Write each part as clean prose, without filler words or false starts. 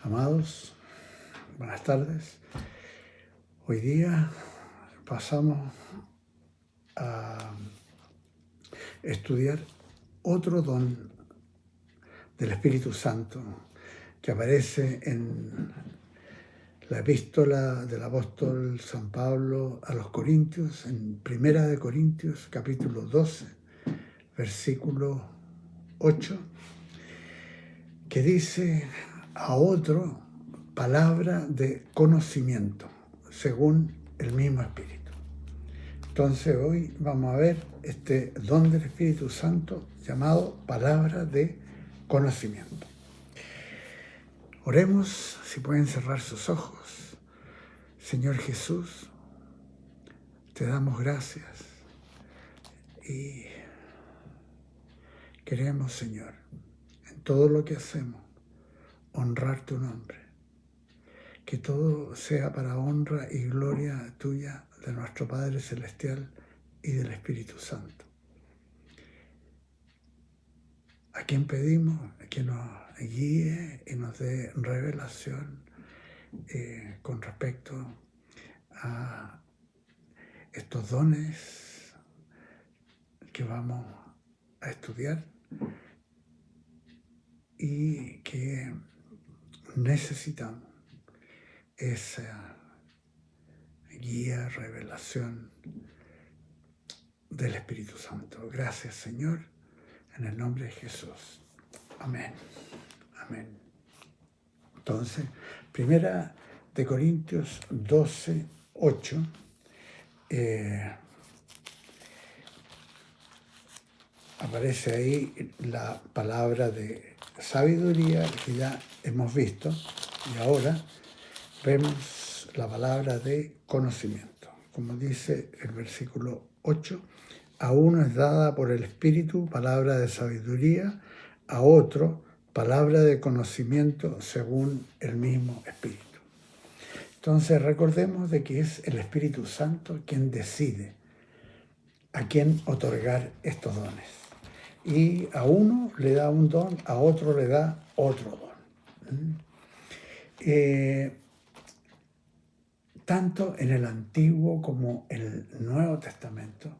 Amados, buenas tardes. Hoy día pasamos a estudiar otro don del Espíritu Santo que aparece en la epístola del apóstol San Pablo a los Corintios, en Primera de Corintios, capítulo 12, versículo 8, que dice: a otro palabra de conocimiento, según el mismo Espíritu. Entonces hoy vamos a ver este don del Espíritu Santo llamado palabra de conocimiento. Oremos, si pueden cerrar sus ojos. Señor Jesús, te damos gracias y queremos, Señor, en todo lo que hacemos, honrar tu nombre. Que todo sea para honra y gloria tuya, de nuestro Padre Celestial y del Espíritu Santo. A quien pedimos que nos guíe y nos dé revelación con respecto a estos dones que vamos a estudiar y que necesitamos esa guía, revelación del Espíritu Santo. Gracias, Señor, en el nombre de Jesús. Amén. Amén. Entonces, Primera de Corintios 12, 8. Aparece ahí la palabra de sabiduría que ya hemos visto, y ahora vemos la palabra de conocimiento. Como dice el versículo 8, a uno es dada por el Espíritu palabra de sabiduría, a otro palabra de conocimiento según el mismo Espíritu. Entonces recordemos de que es el Espíritu Santo quien decide a quién otorgar estos dones. Y a uno le da un don, a otro le da otro don. Tanto en el Antiguo como en el Nuevo Testamento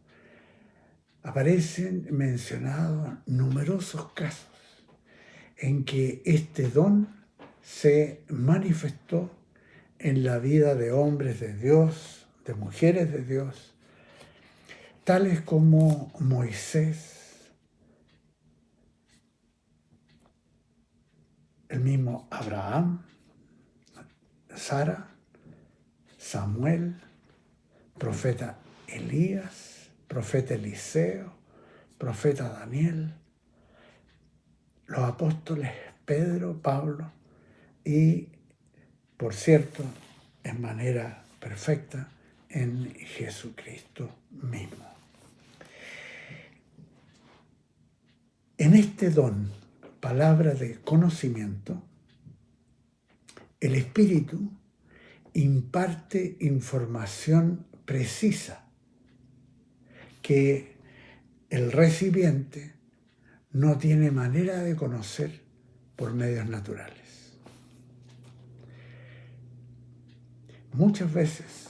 aparecen mencionados numerosos casos en que este don se manifestó en la vida de hombres de Dios, de mujeres de Dios, tales como Moisés, el mismo Abraham, Sara, Samuel, profeta Elías, profeta Eliseo, profeta Daniel, los apóstoles Pedro, Pablo y, por cierto, en manera perfecta, en Jesucristo mismo. En este don, palabra de conocimiento, el Espíritu imparte información precisa que el recipiente no tiene manera de conocer por medios naturales. Muchas veces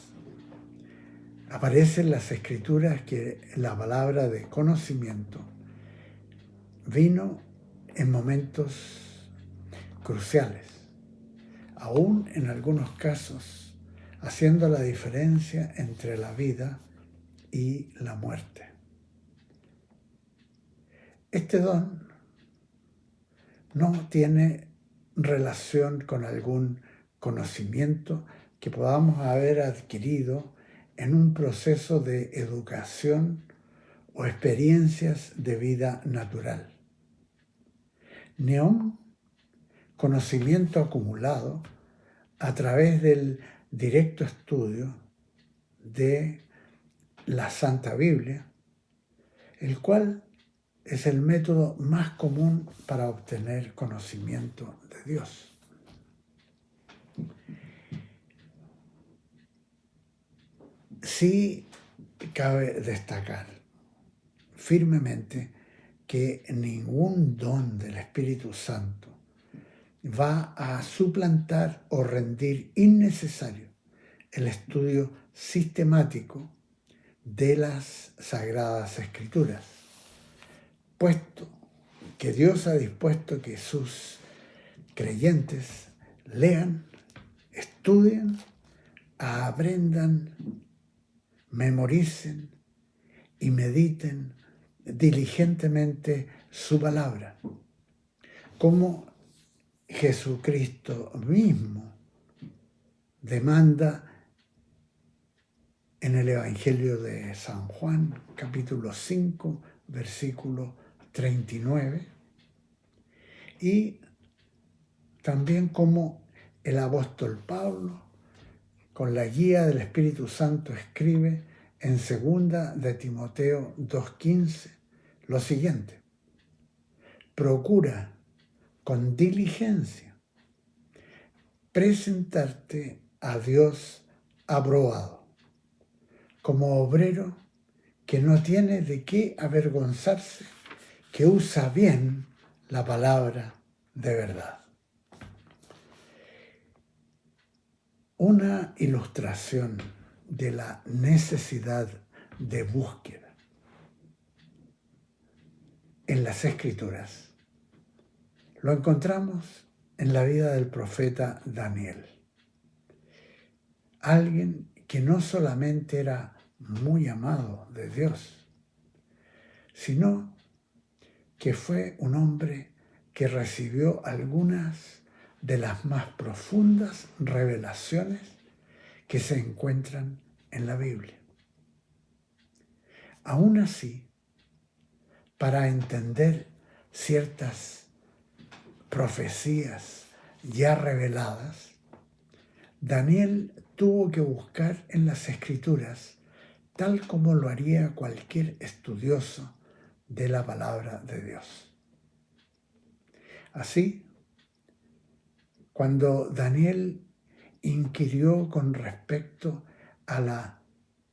aparece en las Escrituras que la palabra de conocimiento vino en momentos cruciales, aún en algunos casos haciendo la diferencia entre la vida y la muerte. Este don no tiene relación con algún conocimiento que podamos haber adquirido en un proceso de educación o experiencias de vida natural, ni un conocimiento acumulado a través del directo estudio de la Santa Biblia, el cual es el método más común para obtener conocimiento de Dios. Sí cabe destacar firmemente que ningún don del Espíritu Santo va a suplantar o rendir innecesario el estudio sistemático de las Sagradas Escrituras, puesto que Dios ha dispuesto que sus creyentes lean, estudien, aprendan, memoricen y mediten diligentemente su palabra, como Jesucristo mismo demanda en el Evangelio de San Juan, capítulo 5, versículo 39, y también como el apóstol Pablo, con la guía del Espíritu Santo, escribe en 2 de Timoteo 2:15 lo siguiente: procura con diligencia presentarte a Dios aprobado, como obrero que no tiene de qué avergonzarse, que usa bien la palabra de verdad. Una ilustración de la necesidad de búsqueda en las Escrituras lo encontramos en la vida del profeta Daniel, alguien que no solamente era muy amado de Dios, sino que fue un hombre que recibió algunas de las más profundas revelaciones que se encuentran en la Biblia. Aún así, para entender ciertas profecías ya reveladas, Daniel tuvo que buscar en las Escrituras, tal como lo haría cualquier estudioso de la palabra de Dios. Así, cuando Daniel inquirió con respecto a la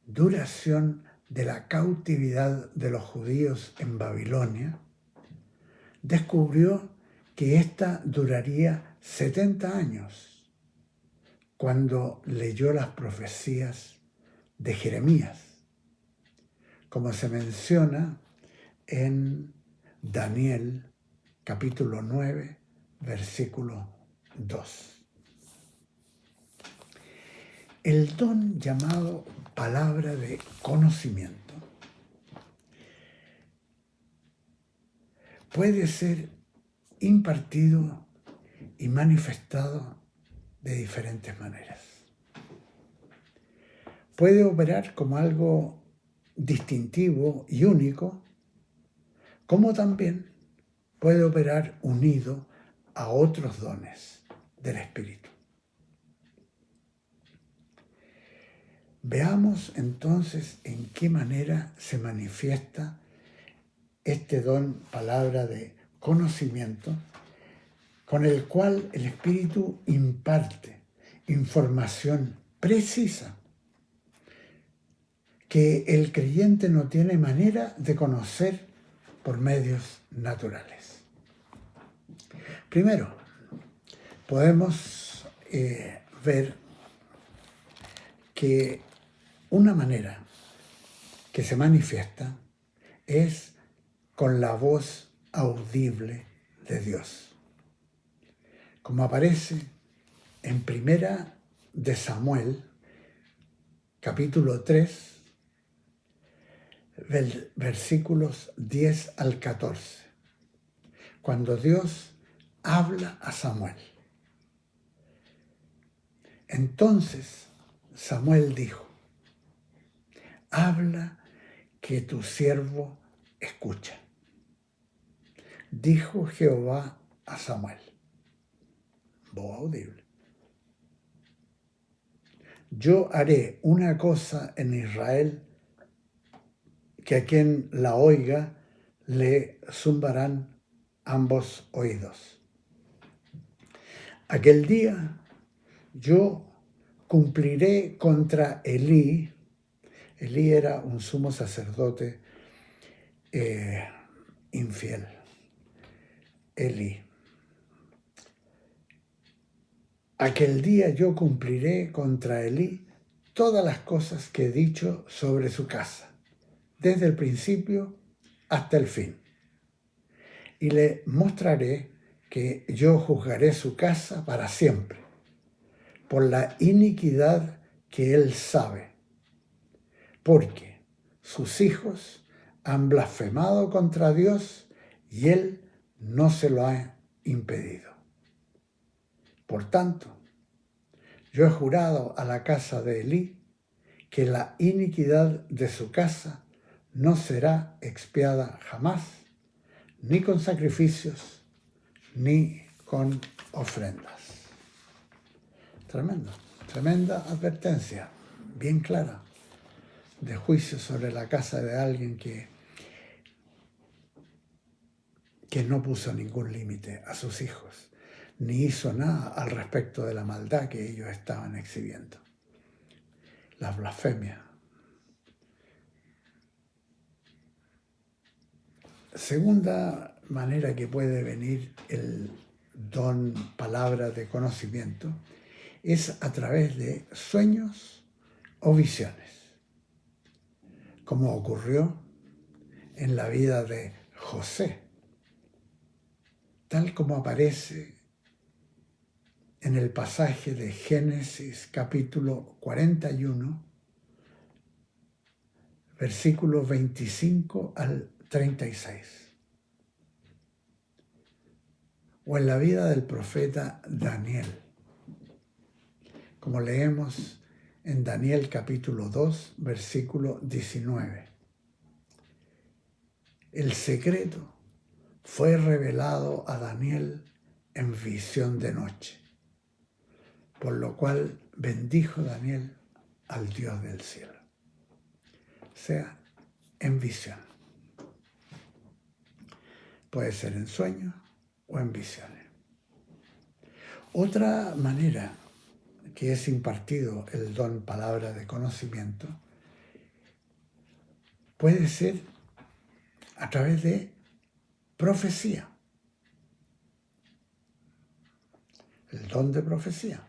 duración de la cautividad de los judíos en Babilonia, descubrió que ésta duraría 70 años, cuando leyó las profecías de Jeremías, como se menciona en Daniel capítulo 9, versículo 2. El don llamado palabra de conocimiento puede ser impartido y manifestado de diferentes maneras. Puede operar como algo distintivo y único, como también puede operar unido a otros dones del Espíritu. Veamos entonces en qué manera se manifiesta este don, palabra de conocimiento, con el cual el Espíritu imparte información precisa que el creyente no tiene manera de conocer por medios naturales. Primero, podemos ver que una manera que se manifiesta es con la voz audible de Dios, como aparece en 1 de Samuel, capítulo 3, versículos 10 al 14, cuando Dios habla a Samuel. Entonces Samuel dijo: habla, que tu siervo escucha. Dijo Jehová a Samuel, voz audible: yo haré una cosa en Israel que a quien la oiga le zumbarán ambos oídos. Aquel día yo cumpliré contra Elí. Elí era un sumo sacerdote infiel. Elí. Aquel día yo cumpliré contra Elí todas las cosas que he dicho sobre su casa, desde el principio hasta el fin. Y le mostraré que yo juzgaré su casa para siempre, por la iniquidad que él sabe, porque sus hijos han blasfemado contra Dios y él no se lo ha impedido. Por tanto, yo he jurado a la casa de Elí que la iniquidad de su casa no será expiada jamás, ni con sacrificios, ni con ofrendas. Tremendo, tremenda advertencia, bien clara, de juicio sobre la casa de alguien que no puso ningún límite a sus hijos, ni hizo nada al respecto de la maldad que ellos estaban exhibiendo. La blasfemia. Segunda manera que puede venir el don palabra de conocimiento es a través de sueños o visiones, como ocurrió en la vida de José, tal como aparece en el pasaje de Génesis capítulo 41, versículos 25 al 36. O en la vida del profeta Daniel, como leemos en Daniel capítulo 2, versículo 19. El secreto fue revelado a Daniel en visión de noche, por lo cual bendijo Daniel al Dios del cielo. O sea, en visión. Puede ser en sueños o en visiones. Otra manera que es impartido el don palabra de conocimiento puede ser a través de profecía. El don de profecía.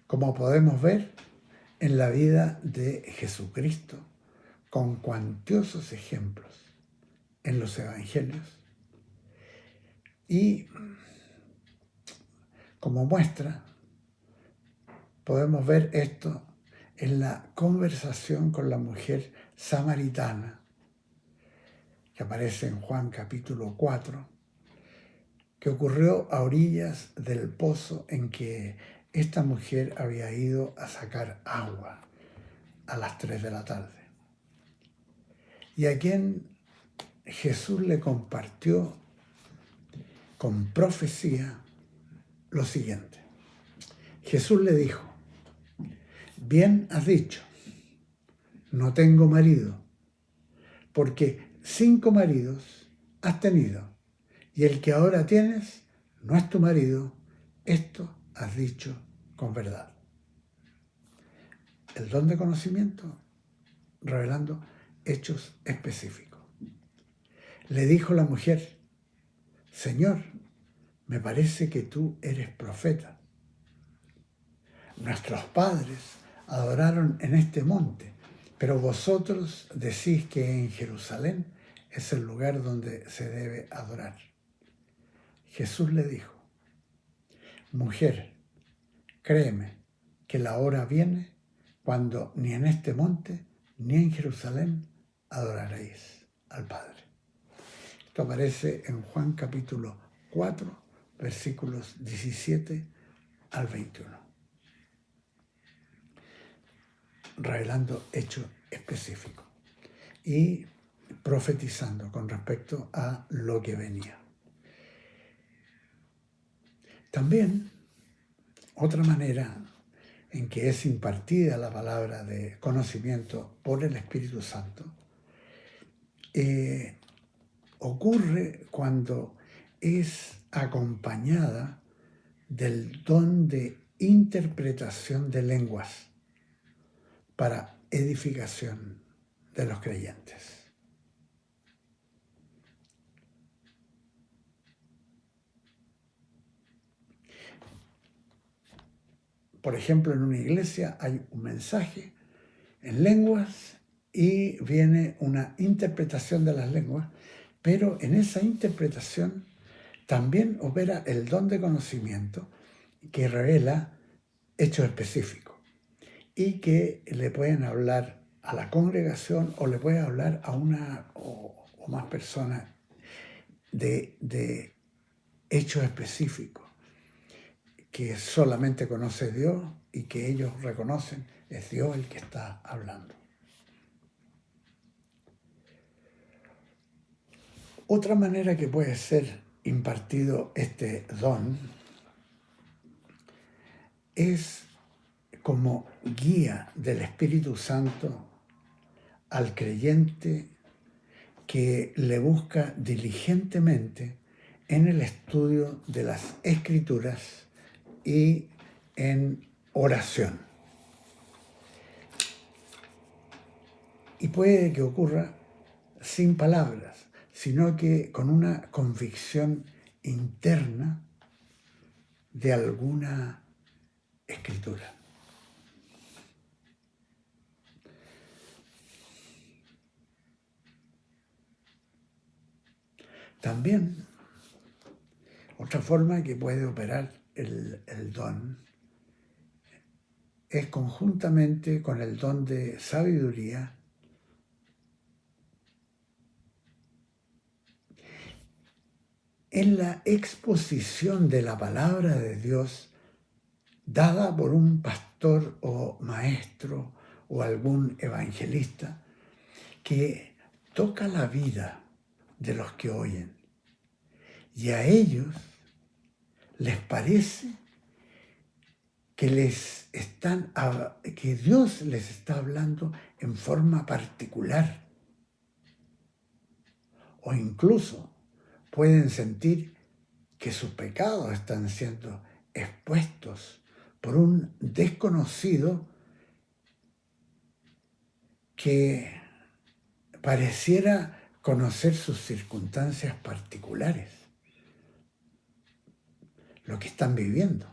Como podemos ver en la vida de Jesucristo, con cuantiosos ejemplos en los evangelios. Y como muestra, podemos ver esto en la conversación con la mujer samaritana, que aparece en Juan capítulo 4, que ocurrió a orillas del pozo en que esta mujer había ido a sacar agua a las 3 de la tarde. Y a quien Jesús le compartió con profecía lo siguiente. Jesús le dijo: bien has dicho, no tengo marido, porque 5 maridos has tenido, y el que ahora tienes no es tu marido. Esto has dicho con verdad. El don de conocimiento revelando hechos específicos. Le dijo la mujer: Señor, me parece que tú eres profeta. Nuestros padres adoraron en este monte, pero vosotros decís que en Jerusalén es el lugar donde se debe adorar. Jesús le dijo: mujer, créeme que la hora viene cuando ni en este monte ni en Jerusalén adoraréis al Padre. Esto aparece en Juan capítulo 4, versículos 17 al 21. Revelando hechos específicos y profetizando con respecto a lo que venía. También, otra manera en que es impartida la palabra de conocimiento por el Espíritu Santo ocurre cuando es acompañada del don de interpretación de lenguas para edificación de los creyentes. Por ejemplo, en una iglesia hay un mensaje en lenguas y viene una interpretación de las lenguas, pero en esa interpretación también opera el don de conocimiento que revela hechos específicos y que le pueden hablar a la congregación o le puede hablar a una o más personas de hechos específicos que solamente conoce Dios y que ellos reconocen es Dios el que está hablando. Otra manera que puede ser impartido este don es como guía del Espíritu Santo al creyente que le busca diligentemente en el estudio de las Escrituras y en oración. Y puede que ocurra sin palabras, sino que con una convicción interna de alguna escritura. También, otra forma que puede operar el don es conjuntamente con el don de sabiduría en la exposición de la palabra de Dios dada por un pastor o maestro o algún evangelista que toca la vida de los que oyen. Y a ellos les parece que Dios les está hablando en forma particular. O incluso pueden sentir que sus pecados están siendo expuestos por un desconocido que pareciera conocer sus circunstancias particulares, lo que están viviendo.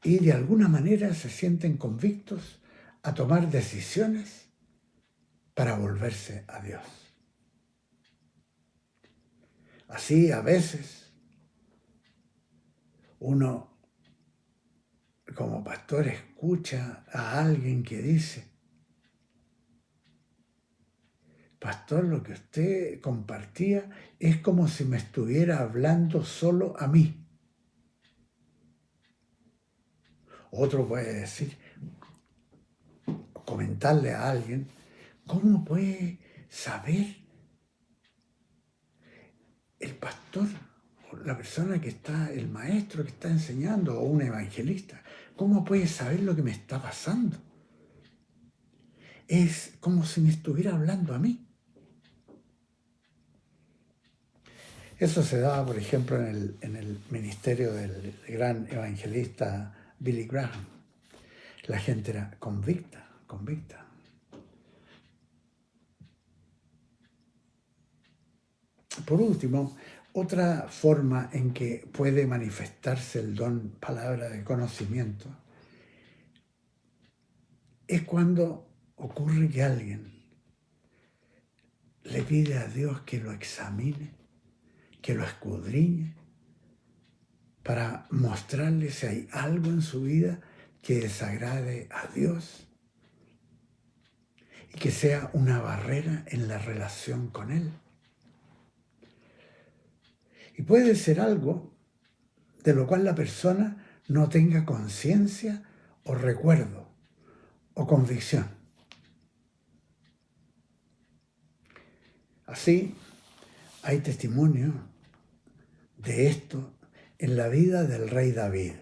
Y de alguna manera se sienten convictos a tomar decisiones para volverse a Dios. Así a veces uno como pastor escucha a alguien que dice: pastor, lo que usted compartía es como si me estuviera hablando solo a mí. Otro puede decir, comentarle a alguien: ¿cómo puede saber el pastor, o la persona que está, el maestro que está enseñando, o un evangelista, cómo puede saber lo que me está pasando? Es como si me estuviera hablando a mí. Eso se daba, por ejemplo, en el ministerio del gran evangelista Billy Graham. La gente era convicta. Por último, otra forma en que puede manifestarse el don palabra de conocimiento es cuando ocurre que alguien le pide a Dios que lo examine, que lo escudriñe, para mostrarle si hay algo en su vida que desagrade a Dios y que sea una barrera en la relación con Él. Y puede ser algo de lo cual la persona no tenga conciencia o recuerdo o convicción. Así, hay testimonio de esto en la vida del rey David,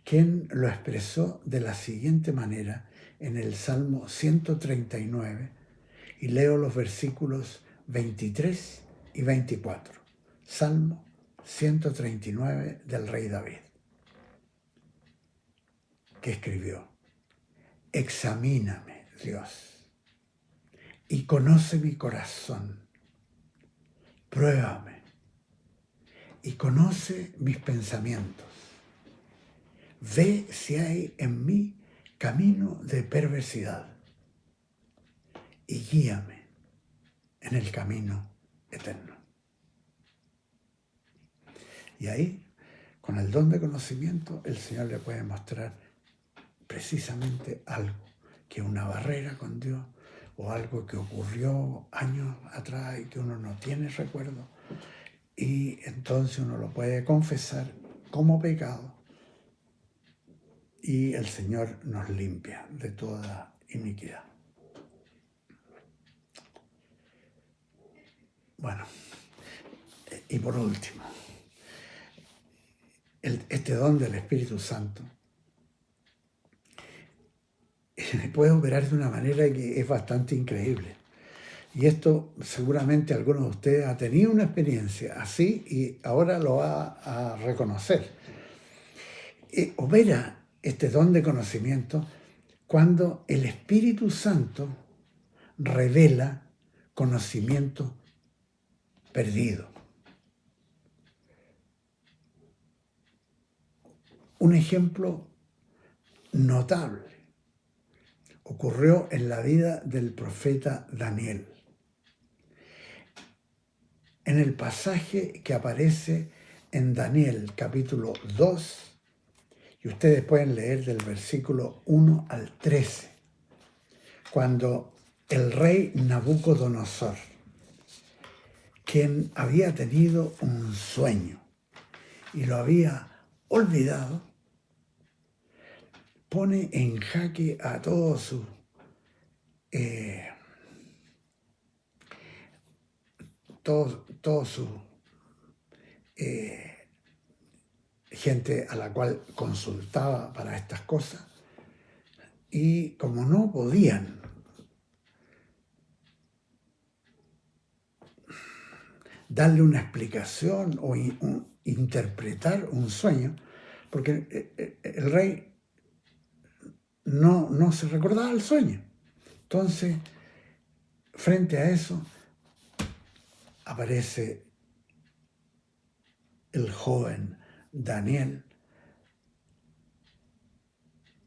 quien lo expresó de la siguiente manera en el Salmo 139, y leo los versículos 23 y 24. Salmo 139 del rey David, que escribió: examíname, Dios, y conoce mi corazón. Pruébame y conoce mis pensamientos. ve si hay en mí camino de perversidad y guíame en el camino eterno. Y ahí, con el don de conocimiento, el Señor le puede mostrar precisamente algo que es una barrera con Dios o algo que ocurrió años atrás y que uno no tiene recuerdo. Y entonces uno lo puede confesar como pecado y el Señor nos limpia de toda iniquidad. Bueno, y por último, este don del Espíritu Santo puede operar de una manera que es bastante increíble. Y esto seguramente algunos de ustedes han tenido una experiencia así y ahora lo va a reconocer. Opera este don de conocimiento cuando el Espíritu Santo revela conocimiento perdido. Un ejemplo notable ocurrió en la vida del profeta Daniel. En el pasaje que aparece en Daniel capítulo 2, y ustedes pueden leer del versículo 1 al 13, cuando el rey Nabucodonosor, quien había tenido un sueño y lo había olvidado, pone en jaque a todos sus gente a la cual consultaba para estas cosas, y como no podían darle una explicación o interpretar un sueño, porque el rey no se recordaba el sueño. Entonces, frente a eso, aparece el joven Daniel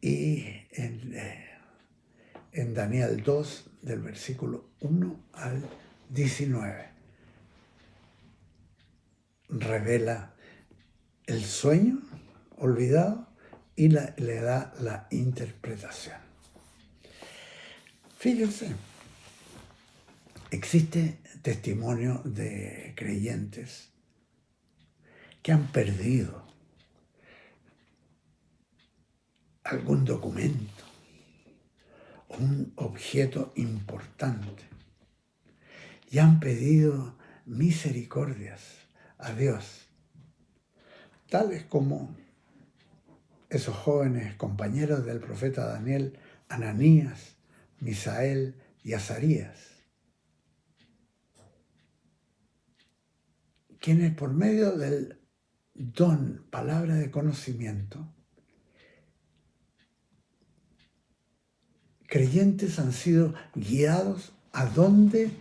y en Daniel 2, del versículo 1 al 19, revela el sueño olvidado y le da la interpretación. Fíjense, existe testimonio de creyentes que han perdido algún documento, un objeto importante, y han pedido misericordias a Dios, tales como esos jóvenes compañeros del profeta Daniel, Ananías, Misael y Azarías, quienes por medio del don, palabra de conocimiento, creyentes han sido guiados a dónde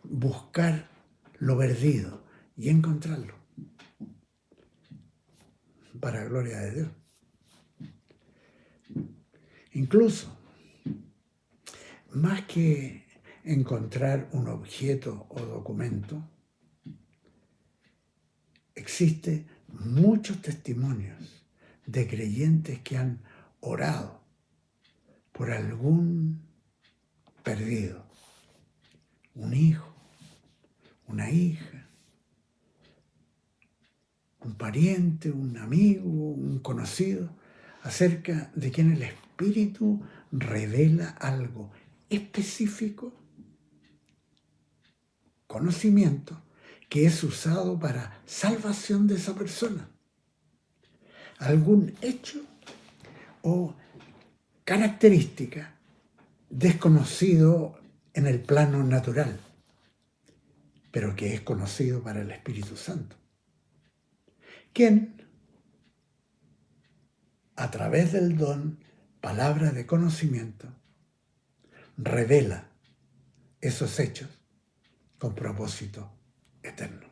buscar lo perdido y encontrarlo, para gloria de Dios. Incluso, más que encontrar un objeto o documento, existen muchos testimonios de creyentes que han orado por algún perdido, un hijo, una hija, un pariente, un amigo, un conocido, acerca de quien el Espíritu revela algo específico, conocimiento, que es usado para salvación de esa persona. Algún hecho o característica desconocido en el plano natural, pero que es conocido para el Espíritu Santo, quien, a través del don, palabra de conocimiento, revela esos hechos con propósito eterno.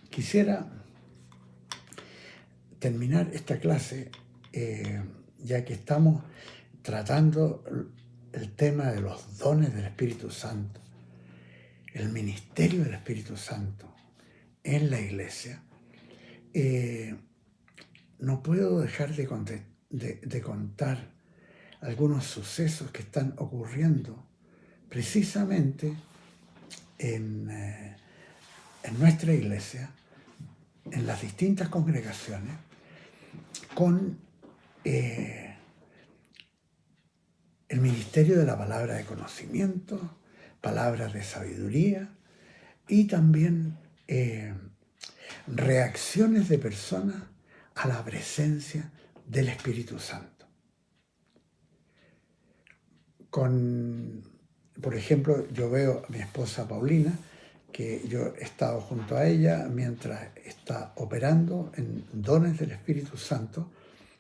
Quisiera terminar esta clase, ya que estamos tratando el tema de los dones del Espíritu Santo, el ministerio del Espíritu Santo en la iglesia. No puedo dejar de contar algunos sucesos que están ocurriendo precisamente en nuestra iglesia, en las distintas congregaciones, con el ministerio de la palabra de conocimiento, palabras de sabiduría y también reacciones de personas a la presencia del Espíritu Santo. Por ejemplo, yo veo a mi esposa Paulina, que yo he estado junto a ella mientras está operando en dones del Espíritu Santo,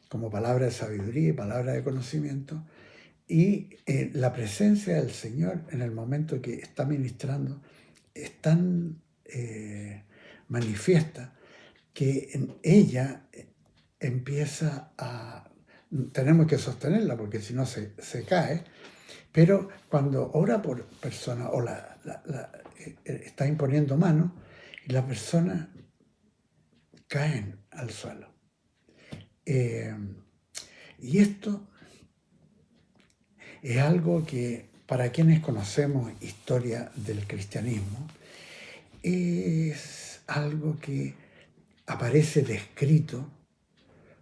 como palabra de sabiduría y palabra de conocimiento, y la presencia del Señor en el momento que está ministrando es tan manifiesta que en ella empieza a... Tenemos que sostenerla porque si no se cae, pero cuando ora por persona o está imponiendo mano, y las personas caen al suelo. Y esto es algo que, para quienes conocemos historia del cristianismo, es algo que aparece descrito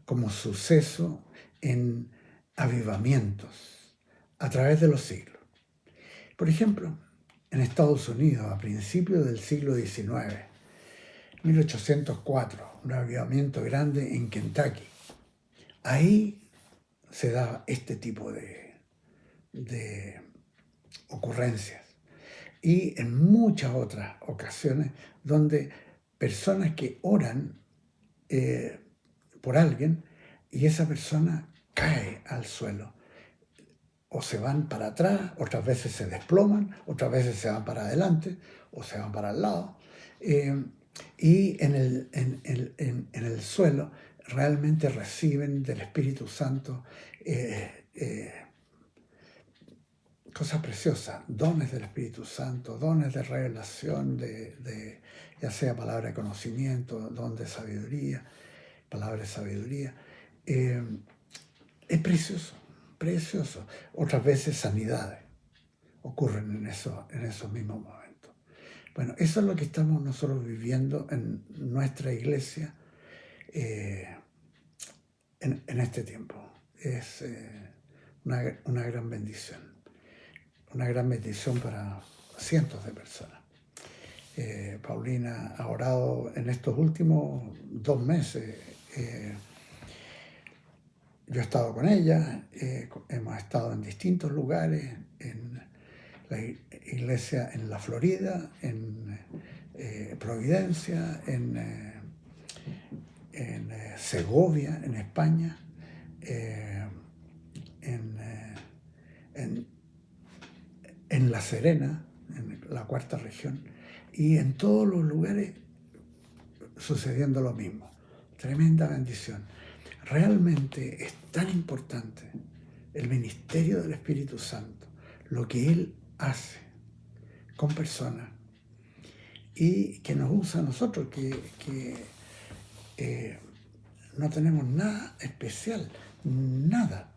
como suceso en avivamientos a través de los siglos. Por ejemplo, en Estados Unidos, a principios del siglo XIX, 1804, un avivamiento grande en Kentucky. Ahí se da este tipo de ocurrencias. Y en muchas otras ocasiones donde personas que oran por alguien y esa persona cae al suelo. O se van para atrás, otras veces se desploman, otras veces se van para adelante o se van para el lado. Y en el suelo realmente reciben del Espíritu Santo cosas preciosas, dones del Espíritu Santo, dones de revelación, ya sea palabra de conocimiento, don de sabiduría, palabra de sabiduría. Es precioso, precioso. Otras veces sanidades ocurren en esos mismos momentos. Bueno, eso es lo que estamos nosotros viviendo en nuestra iglesia en este tiempo. Es una gran bendición. Una gran bendición para cientos de personas. Paulina ha orado en estos últimos 2 meses. Yo he estado con ella, hemos estado en distintos lugares, en la iglesia en la Florida, en Providencia, en Segovia, en España, en La Serena, en la 4ª región, y en todos los lugares sucediendo lo mismo. Tremenda bendición. Realmente es tan importante el ministerio del Espíritu Santo, lo que Él hace con personas y que nos usa a nosotros, que no tenemos nada especial, nada,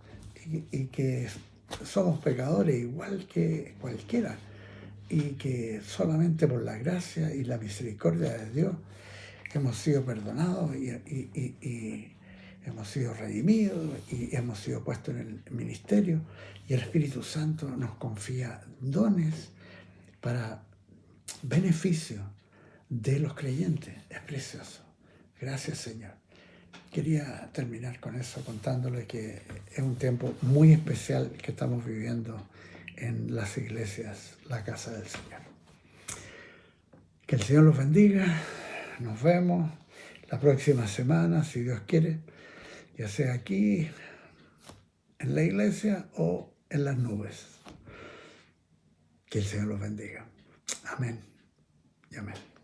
y que somos pecadores igual que cualquiera, y que solamente por la gracia y la misericordia de Dios hemos sido perdonados y hemos sido redimidos y hemos sido puestos en el ministerio, y el Espíritu Santo nos confía dones para beneficio de los creyentes. Es precioso. Gracias, Señor. Quería terminar con eso, contándole que es un tiempo muy especial que estamos viviendo en las iglesias, la casa del Señor. Que el Señor los bendiga. Nos vemos la próxima semana, si Dios quiere, ya sea aquí, en la iglesia o en las nubes. Que el Señor los bendiga. Amén. y amén.